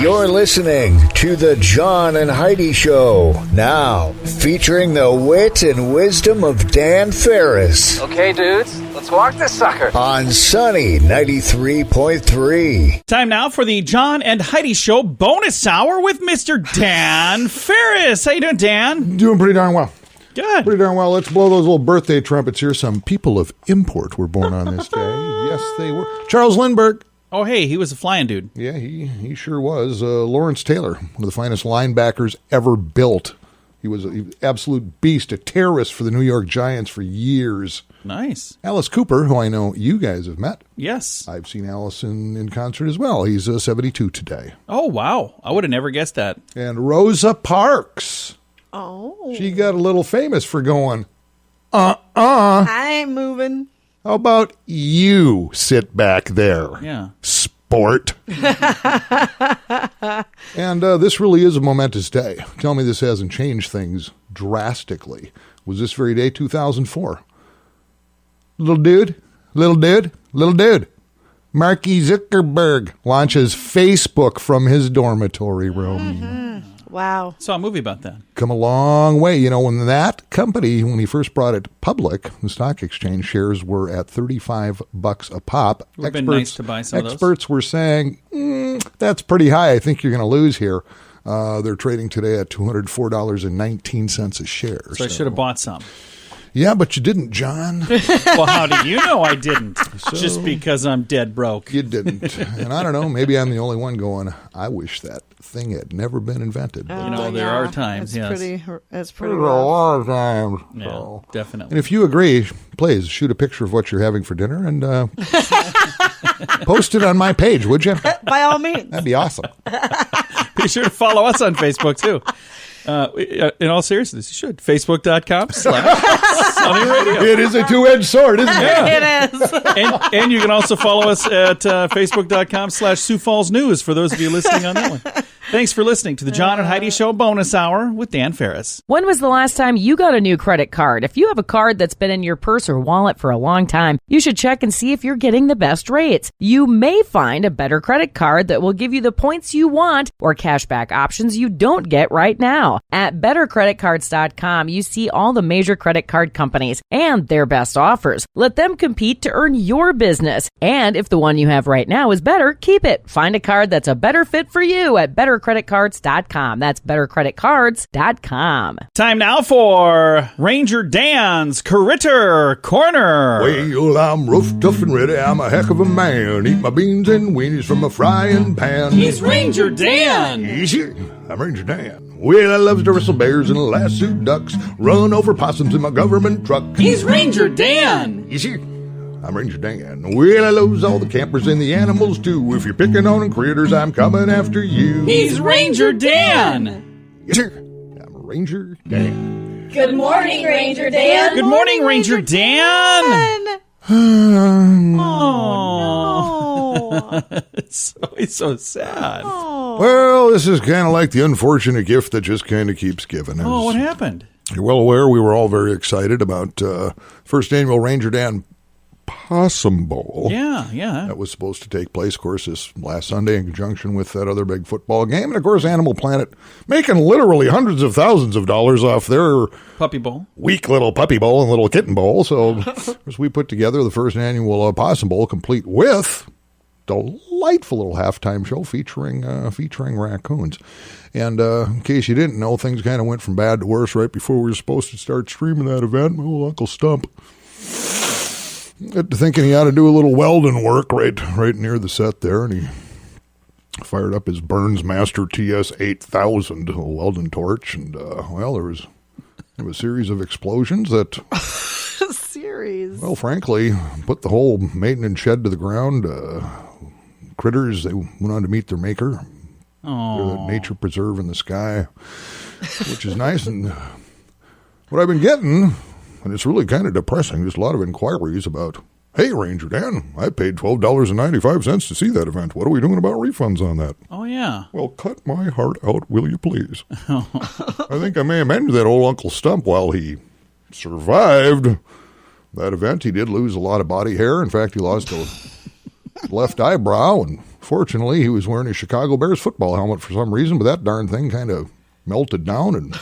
You're listening to the John and Heidi Show. Now, featuring the wit and wisdom of Dan Farris. Okay, dudes, let's walk this sucker. On Sunny 93.3. Time now for the John and Heidi Show bonus hour with Mr. Dan Farris. How you doing, Dan? Doing pretty darn well. Good. Pretty darn well. Let's blow those little birthday trumpets here. Some people of import were born on this day. Yes, they were. Charles Lindbergh. Oh, hey, he was a flying dude. Yeah, he sure was. Lawrence Taylor, one of the finest linebackers ever built. He was an absolute beast, a terrorist for the New York Giants for years. Nice. Alice Cooper, who I know you guys have met. Yes. I've seen Alice in concert as well. He's 72 today. Oh, wow. I would have never guessed that. And Rosa Parks. Oh. She got a little famous for going, I ain't moving. How about you sit back there? Yeah. Sport. And this really is a momentous day. Tell me this hasn't changed things drastically. Was this very day 2004? Little dude. Marky Zuckerberg launches Facebook from his dormitory room. Mm-hmm. Wow. Saw a movie about that. Come a long way. You know, when that company, when he first brought it public, the stock exchange shares were at $35 a pop. It would have been nice to buy some of those. Experts were saying, that's pretty high. I think you're going to lose here. They're trading today at $204.19 a share. So I should have bought some. Yeah, but you didn't, John. Well, how do you know I didn't? Just because I'm dead broke. You didn't. And I don't know, maybe I'm the only one going, I wish that thing had never been invented. There are times, It's yes. It's pretty A rough. lot of times. Yeah, So. definitely. And if you agree, please shoot a picture of what you're having for dinner and post it on my page, would you? By all means. That'd be awesome. Be sure to follow us on Facebook, too. In all seriousness, you should. Facebook.com/SunnyRadio. It is a two-edged sword, isn't it? It is. And you can also follow us at Facebook.com/Sioux Falls News for those of you listening on that one. Thanks for listening to the John and Heidi Show bonus hour with Dan Farris. When was the last time you got a new credit card? If you have a card that's been in your purse or wallet for a long time, you should check and see if you're getting the best rates. You may find a better credit card that will give you the points you want or cashback options you don't get right now. At bettercreditcards.com, you see all the major credit card companies and their best offers. Let them compete to earn your business. And if the one you have right now is better, keep it. Find a card that's a better fit for you at bettercreditcards.com. That's bettercreditcards.com. Time now for Ranger Dan's Critter Corner. Well, I'm rough, tough, and ready. I'm a heck of a man. Eat my beans and weenies from a frying pan. He's Ranger Dan. Easy. I'm Ranger Dan. Well, I love to wrestle bears and lasso ducks. Run over possums in my government truck. He's Ranger Dan. Easy. I'm Ranger Dan. Well, I loves all the campers and the animals, too. If you're picking on critters, I'm coming after you. He's Ranger Dan. Yes, sir. I'm Ranger Dan. Good morning, Ranger Dan. Good morning, Ranger Dan. Oh. It's always so sad. Well, this is kind of like the unfortunate gift that just kind of keeps giving. Oh, what happened? You're well aware we were all very excited about first annual Ranger Dan Possum Bowl. Yeah. That was supposed to take place, of course, this last Sunday in conjunction with that other big football game. And, of course, Animal Planet making literally hundreds of thousands of dollars off their Puppy Bowl. weak little puppy bowl and little kitten bowl. So, of course, we put together the first annual Possum Bowl complete with delightful little halftime show featuring raccoons. And in case you didn't know, things kind of went from bad to worse right before we were supposed to start streaming that event. My old Uncle Stump got to thinking he ought to do a little welding work right near the set there, and he fired up his Burns Master TS 8000 welding torch, and well, there was a series of explosions that Series. well, frankly, put the whole maintenance shed to the ground. Critters, they went on to meet their maker. They're the nature preserve in the sky, which is nice. And what I've been getting, and it's really kind of depressing, just a lot of inquiries about, hey, Ranger Dan, I paid $12.95 to see that event. What are we doing about refunds on that? Oh, yeah. Well, cut my heart out, will you please? I think I may have mentioned that old Uncle Stump while he survived that event. He did lose a lot of body hair. In fact, he lost a left eyebrow and Fortunately, he was wearing a Chicago Bears football helmet for some reason, but that darn thing kind of melted down and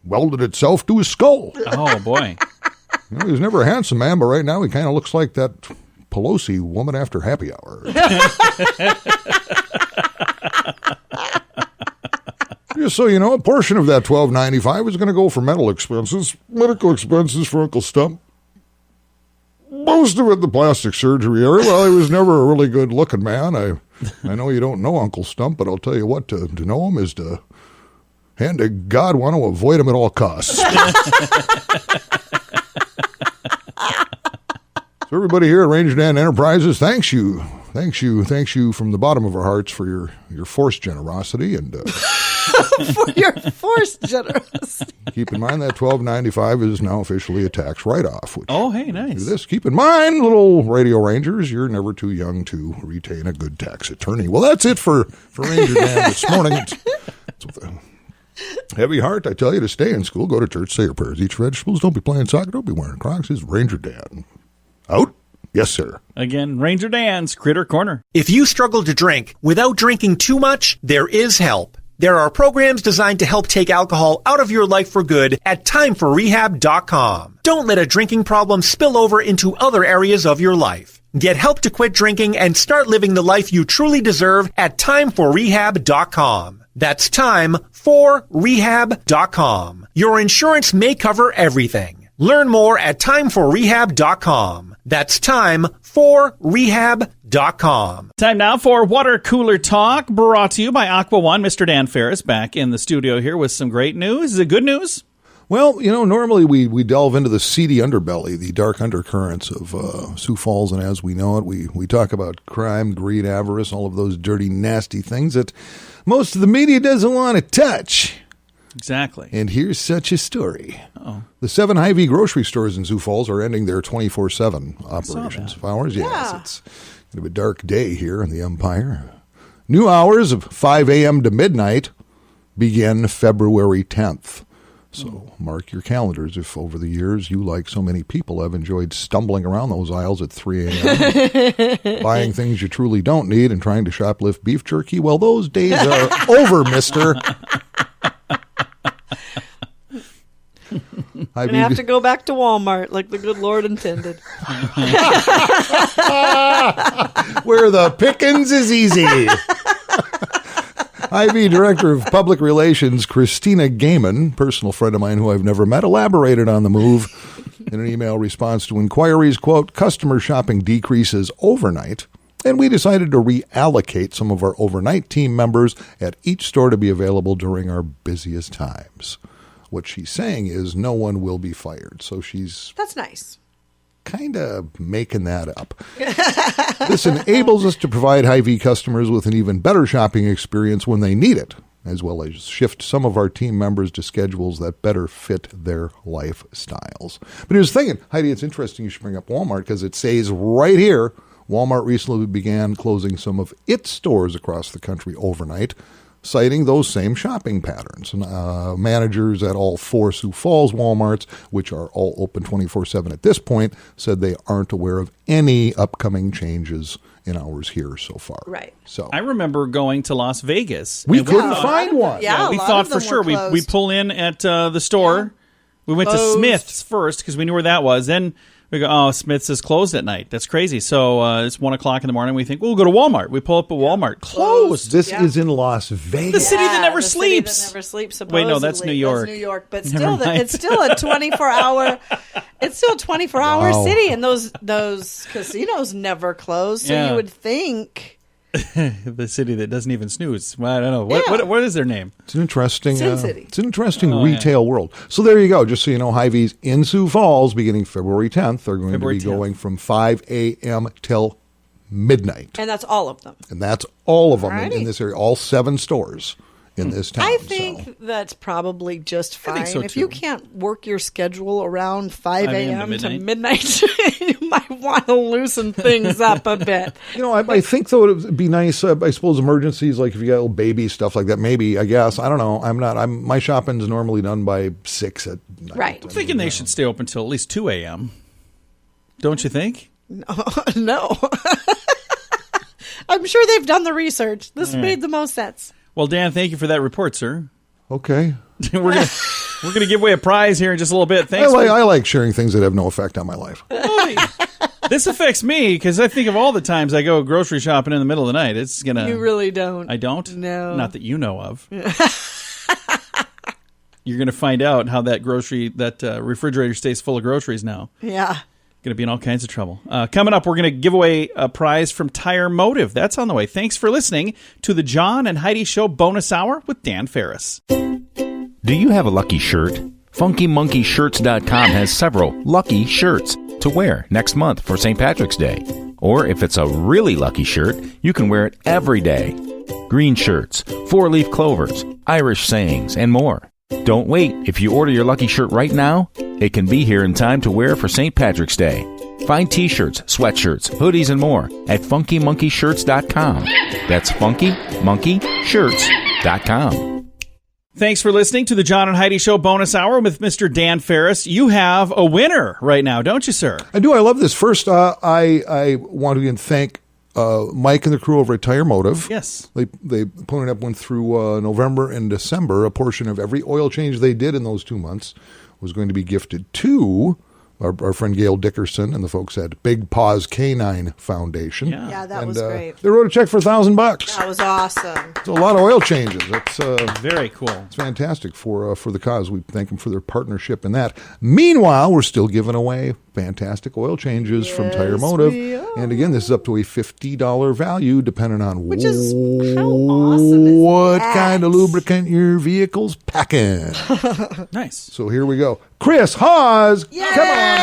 welded itself to his skull. Oh, boy. He was never a handsome man, but right now he kind of looks like that Pelosi woman after happy hour. Just so you know, a portion of that $1,295 is going to go for medical expenses for Uncle Stump. Most of it the plastic surgery area. Well, he was never a really good-looking man. I know you don't know Uncle Stump, but I'll tell you what, to know him is to, hand to God, want to avoid him at all costs. So everybody here at Ranger Dan Enterprises, thanks you from the bottom of our hearts for your forced generosity and For your forced generosity. keep in mind that $1,295 is now officially a tax write-off. Oh, hey, nice. Do this. Keep in mind, little radio rangers, you're never too young to retain a good tax attorney. Well, that's it for Ranger Dan this morning. It's with a heavy heart, I tell you to stay in school, go to church, say your prayers, eat your vegetables, don't be playing soccer, don't be wearing Crocs. This is Ranger Dan. Out? Yes, sir. Again, Ranger Dan's Critter Corner. If you struggle to drink without drinking too much, there is help. There are programs designed to help take alcohol out of your life for good at timeforrehab.com. Don't let a drinking problem spill over into other areas of your life. Get help to quit drinking and start living the life you truly deserve at timeforrehab.com. That's timeforrehab.com. Your insurance may cover everything. Learn more at timeforrehab.com. That's timeforrehab.com. Time now for Water Cooler Talk, brought to you by Aqua One. Mr. Dan Farris back in the studio here with some great news. Is it good news? Well, normally we delve into the seedy underbelly, the dark undercurrents of Sioux Falls, and as we know it, we talk about crime, greed, avarice, all of those dirty, nasty things that most of the media doesn't want to touch. Exactly. And here's such a story. Uh-oh. The 7 Hy-Vee grocery stores in Sioux Falls are ending their 24/7 operations hours. Yes, it's kind of a dark day here in the Empire. New hours of 5 a.m. to midnight begin February 10th. So mark your calendars if over the years you, like so many people, have enjoyed stumbling around those aisles at 3 a.m., buying things you truly don't need and trying to shoplift beef jerky. Well, those days are over, mister. I'm going to have to go back to Walmart like the good Lord intended. Where the pickings is easy. Hy-Vee Director of Public Relations Christina Gaiman, personal friend of mine who I've never met, elaborated on the move in an email response to inquiries, quote, customer shopping decreases overnight, and we decided to reallocate some of our overnight team members at each store to be available during our busiest times. What she's saying is no one will be fired. So That's nice. Kind of making that up. This enables us to provide Hy-Vee customers with an even better shopping experience when they need it, as well as shift some of our team members to schedules that better fit their lifestyles. But here's the thing, Heidi, it's interesting you should bring up Walmart because it says right here, Walmart recently began closing some of its stores across the country overnight, citing those same shopping patterns. Managers at all 4 Sioux Falls Walmarts, which are all open 24/7 at this point, said they aren't aware of any upcoming changes in hours here so far. Right. So I remember going to Las Vegas. we and couldn't find one. Yeah, we a lot thought of them for sure were we closed. pull in at the store. Yeah. We went to Closed. Smith's first because we knew where that was. Then we go, oh, Smith's is closed at night. That's crazy. So it's 1 o'clock in the morning. We think, we'll go to Walmart. We pull up at Walmart. Closed. This Yeah. is in Las Vegas. The city that never the sleeps. City that never sleeps. Wait, no, that's supposedly. New York. That's New York, but Never still, mind. it's still a 24-hour. It's still a 24-hour Wow. city, and those casinos never close. So Yeah. you would think. The city that doesn't even snooze. Well, I don't know. Yeah. What is their name? It's an interesting, Sin City. it's an interesting retail world. So there you go. Just so you know, Hy-Vee's in Sioux Falls, beginning February 10th, are going February to be 10th. going from 5 a.m. till midnight. And that's all of them. And that's all of them in Alrighty. this area, all 7 stores in this town. I think that's probably just I think fine. so, If too. you can't work your schedule around 5 a.m. to midnight. midnight, you might want to loosen things up a bit. I think, though, it would be nice, I suppose, emergencies, like if you got little baby stuff like that, maybe, I guess. I don't know. My shopping's normally done by 6 at night. Right. I'm thinking they should stay open till at least 2 a.m. Don't you think? No. I'm sure they've done the research. This made the most sense. Well, Dan, thank you for that report, sir. Okay. We're gonna give away a prize here in just a little bit. Thanks. I like sharing things that have no effect on my life. This affects me because I think of all the times I go grocery shopping in the middle of the night. It's gonna. You really don't. I don't. No. Not that you know of. You're gonna find out how that refrigerator stays full of groceries now. Yeah. Going to be in all kinds of trouble. Coming up, we're going to give away a prize from Tire Motive. That's on the way. Thanks for listening to the John and Heidi Show bonus hour with Dan Farris. Do you have a lucky shirt? FunkyMonkeyShirts.com has several lucky shirts to wear next month for St. Patrick's Day. Or if it's a really lucky shirt, you can wear it every day. Green shirts, 4-leaf clovers, Irish sayings, and more. Don't wait. If you order your lucky shirt right now, it can be here in time to wear for St. Patrick's Day. Find t-shirts, sweatshirts, hoodies, and more at FunkyMonkeyShirts.com. That's FunkyMonkeyShirts.com. Thanks for listening to the John and Heidi Show bonus hour with Mr. Dan Farris. You have a winner right now, don't you, sir? I do. I love this. First, I want to thank Mike and the crew over at Tire Motive. Yes. They went through November and December. A portion of every oil change they did in those 2 months was going to be gifted to our friend Gail Dickerson and the folks at Big Paws Canine Foundation. Yeah, that was great. They wrote a check for $1,000. That was awesome. It's a lot of oil changes. It's very cool. It's fantastic for the cause. We thank them for their partnership in that. Meanwhile, we're still giving away fantastic oil changes from Tire Motive. And again, this is up to a $50 value, depending on Which is how awesome is what that? kind of lubricant your vehicle's packing. Nice. So here we go. Chris Hawes, come on back.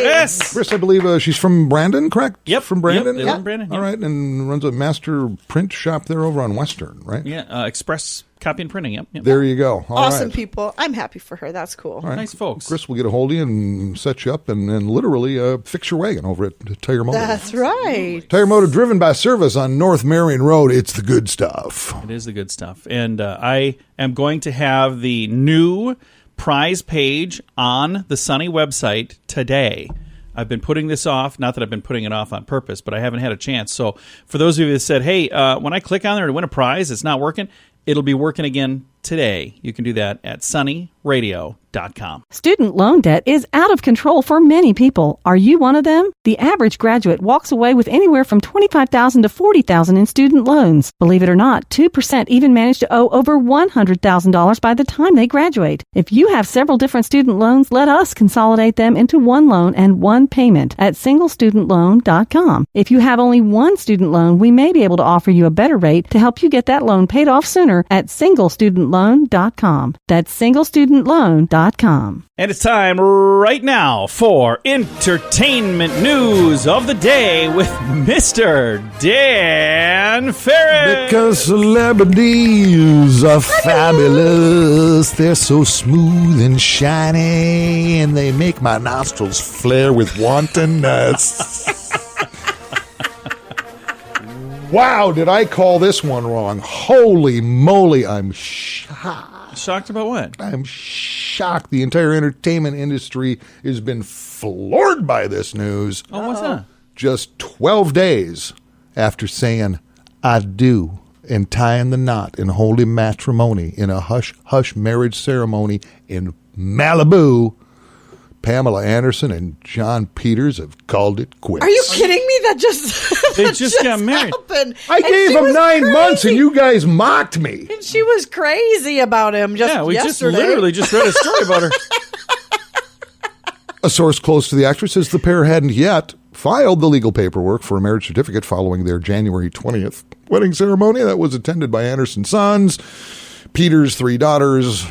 Yes. Chris, I believe she's from Brandon, correct? Yep. From Brandon? Yep, they live in Brandon, All right, and runs a master print shop there over on Western, right? Yeah, Express Copy and Printing, yep. There you go. All Awesome right. people. I'm happy for her. That's cool. All right. Nice folks. Chris will get a hold of you and set you up and literally fix your wagon over at Tire Motive. That's right. Tire Motive, driven by service on North Marion Road. It's the good stuff. It is the good stuff. And I am going to have the new prize page on the Sunny website today. I've been putting this off, not that I've been putting it off on purpose, but I haven't had a chance. So for those of you that said, hey, when I click on there to win a prize, it's not working, it'll be working again today. You can do that at sunnyradio.com. Student loan debt is out of control for many people. Are you one of them? The average graduate walks away with anywhere from $25,000 to $40,000 in student loans. Believe it or not, 2% even manage to owe over $100,000 by the time they graduate. If you have several different student loans, let us consolidate them into one loan and one payment at singlestudentloan.com. If you have only one student loan, we may be able to offer you a better rate to help you get that loan paid off sooner at singlestudentloan.com. That's singlestudentloan.com. And it's time right now for entertainment news of the day with Mr. Dan Farris. Because celebrities are fabulous. They're so smooth and shiny, and they make my nostrils flare with wantonness. Wow, did I call this one wrong? Holy moly, I'm shocked. Shocked about what? I'm shocked. The entire entertainment industry has been floored by this news. Oh, what's that? Just 12 days after saying I do and tying the knot in holy matrimony in a hush-hush marriage ceremony in Malibu, Pamela Anderson and John Peters have called it quits. Are you kidding me? That just They just got married. happened. I gave him 9 months and you guys mocked me. And she was crazy about him just We yesterday. just literally just read a story about her. A source close to the actress says the pair hadn't yet filed the legal paperwork for a marriage certificate following their January 20th wedding ceremony that was attended by Anderson's sons, Peter's 3 daughters,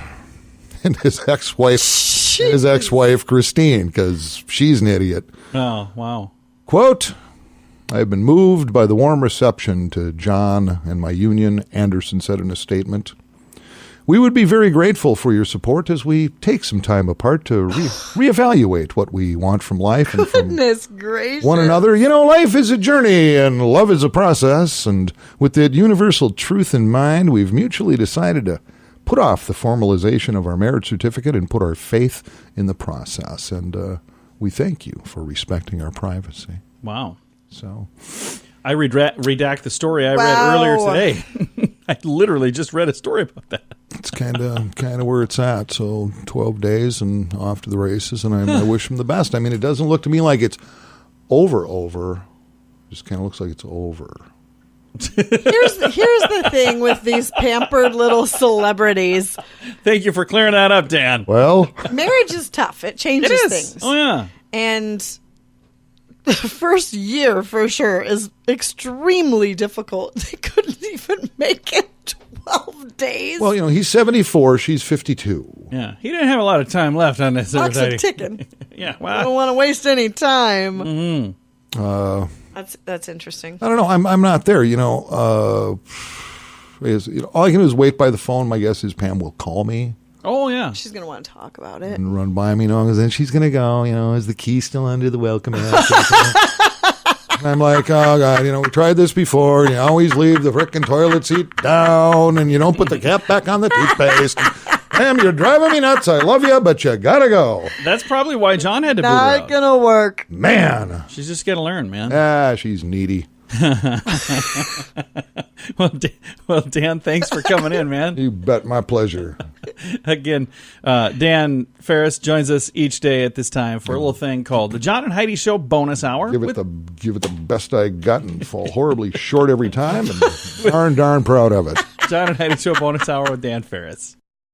and his ex-wife Christine, because she's an idiot. Oh, wow. Quote, I have been moved by the warm reception to John and my union, Anderson said in a statement. We would be very grateful for your support as we take some time apart to reevaluate what we want from life and from Goodness gracious. one another. You know, life is a journey and love is a process. And with that universal truth in mind, we've mutually decided to put off the formalization of our marriage certificate and put our faith in the process. And we thank you for respecting our privacy. Wow. So, I redact the story I read earlier today. I literally just read a story about that. It's kind of where it's at. So 12 days and off to the races, and I wish him the best. I mean, it doesn't look to me like it's over. Just kind of looks like it's over. Here's the thing with these pampered little celebrities. Thank you for clearing that up, Dan. Well, marriage is tough. It changes things. Oh, yeah. And the first year, for sure, is extremely difficult. They couldn't even make it 12 days. Well, he's 74. She's 52. Yeah. He didn't have a lot of time left on this. Clock's a ticking. Yeah. I don't want to waste any time. Mm-hmm. That's interesting. I don't know. I'm not there. All I can do is wait by the phone. My guess is Pam will call me. Oh, yeah. She's going to want to talk about it. And run by me, and then she's going to go, is the key still under the welcome mat? And I'm like, oh, God, we tried this before. You always leave the frickin' toilet seat down, and you don't put the cap back on the toothpaste. Pam, you're driving me nuts. I love you, but you got to go. That's probably why John had to boot her out. Not going to work. Man. She's just got to learn, man. She's needy. Well, Dan, thanks for coming in, man. You bet. My pleasure. Again, Dan Farris joins us each day at this time for a little thing called the John and Heidi Show bonus hour. Give it the best I got and fall horribly short every time, and darn proud of it. John and Heidi Show bonus hour with Dan Farris.